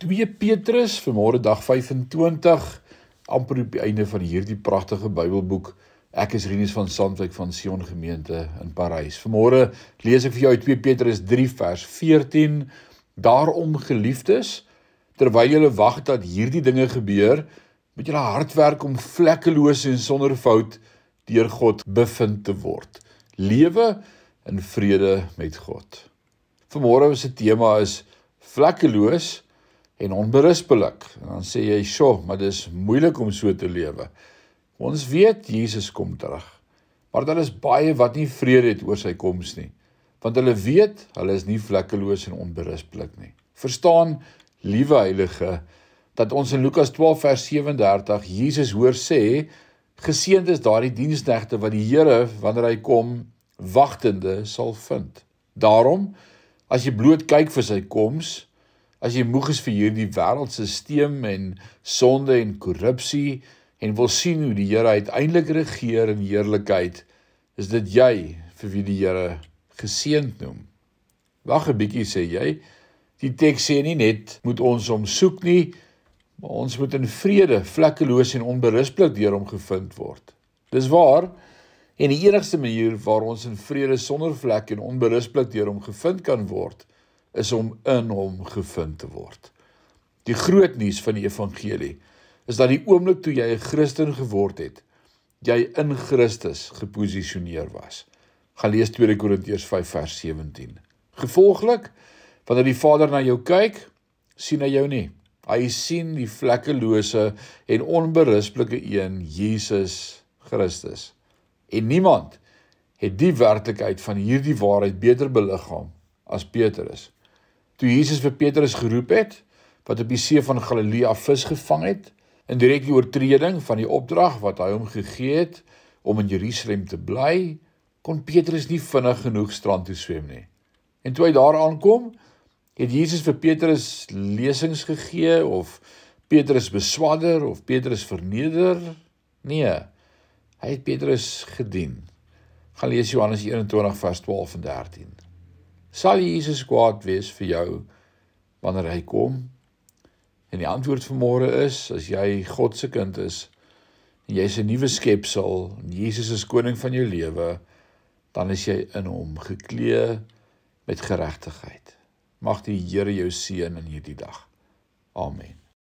2 Petrus, vanmôre dag 25, amper op die einde van hierdie pragtige Bybelboek. Ek is Rinus van Sandwyk van Sion Gemeente in Parys. Vanmôre lees ek vir jou uit 2 Petrus 3 vers 14. Daarom, geliefdes, terwyl julle wag dat hierdie dinge gebeur, moet julle hard werk om vlekkeloos en sonder fout deur God bevind te word. Lewe in vrede met God. Vanmôre se tema is vlekkeloos en onberispelik. En dan sê jy, "Sjoe, maar dis moeilik om so te lewe." Ons weet Jesus kom terug, maar daar is baie wat nie vrede het oor sy koms nie, want hulle weet, hulle is nie vlekkeloos en onberispelik nie. Verstaan, liewe heilige, dat ons in Lukas 12 vers 37 Jesus hoor sê, geseënd is daardie diensknegte wat die Here, wanneer hy kom, wagtende sal vind. Daarom, as jy bloot kyk vir sy koms, as jy moeg is vir hierdie wêreldsisteem en sonde en korrupsie en wil sien hoe die Here uiteindelik regeer in heerlikheid, is dit jy vir wie die Here geseënd noem. Wag 'n bietjie, sê jy. Die teks sê nie net moet ons hom soek nie, maar ons moet in vrede, vlekkeloos en onberispelik deur hom gevind word. Dis waar, en die enigste manier waar ons in vrede sonder vlek en onberispelik deur hom gevind kan word, is om in hom gevind te word. Die groot nuus van die evangelie is dat die oomblik toe jy 'n Christen geword het, jy in Christus geposisioneer was. Gaan lees 2 Korintiërs 5 vers 17. Gevolglik, wanneer die Vader na jou kyk, sien hy jou nie. Hy sien die vlekkelose en onberispelike een, Jesus Christus. En niemand het die werklikheid van hierdie waarheid beter beliggaam as Petrus. Toe Jesus vir Petrus geroep het, wat op die see van Galilea vis gevang het, in direkte oortreding van die opdrag wat hy hom gegee het om in Jerusalem te bly, kon Petrus nie vinnig genoeg strand toe swem nie. En toe hy daar aankom, het Jesus vir Petrus lesings gegee, of Petrus beswadder, of Petrus verneder? Nee, hy het Petrus gedien. Gaan lees Johannes 21 vers 12 en 13. Sal Jesus kwaad wees vir jou wanneer hy kom? En die antwoord vanmôre is, as jy God se kind is, en jy is 'n nuwe skepsel, en Jesus is koning van jou lewe, dan is jy in hom geklee met geregtigheid. Mag die Here jou seën in hierdie dag. Amen.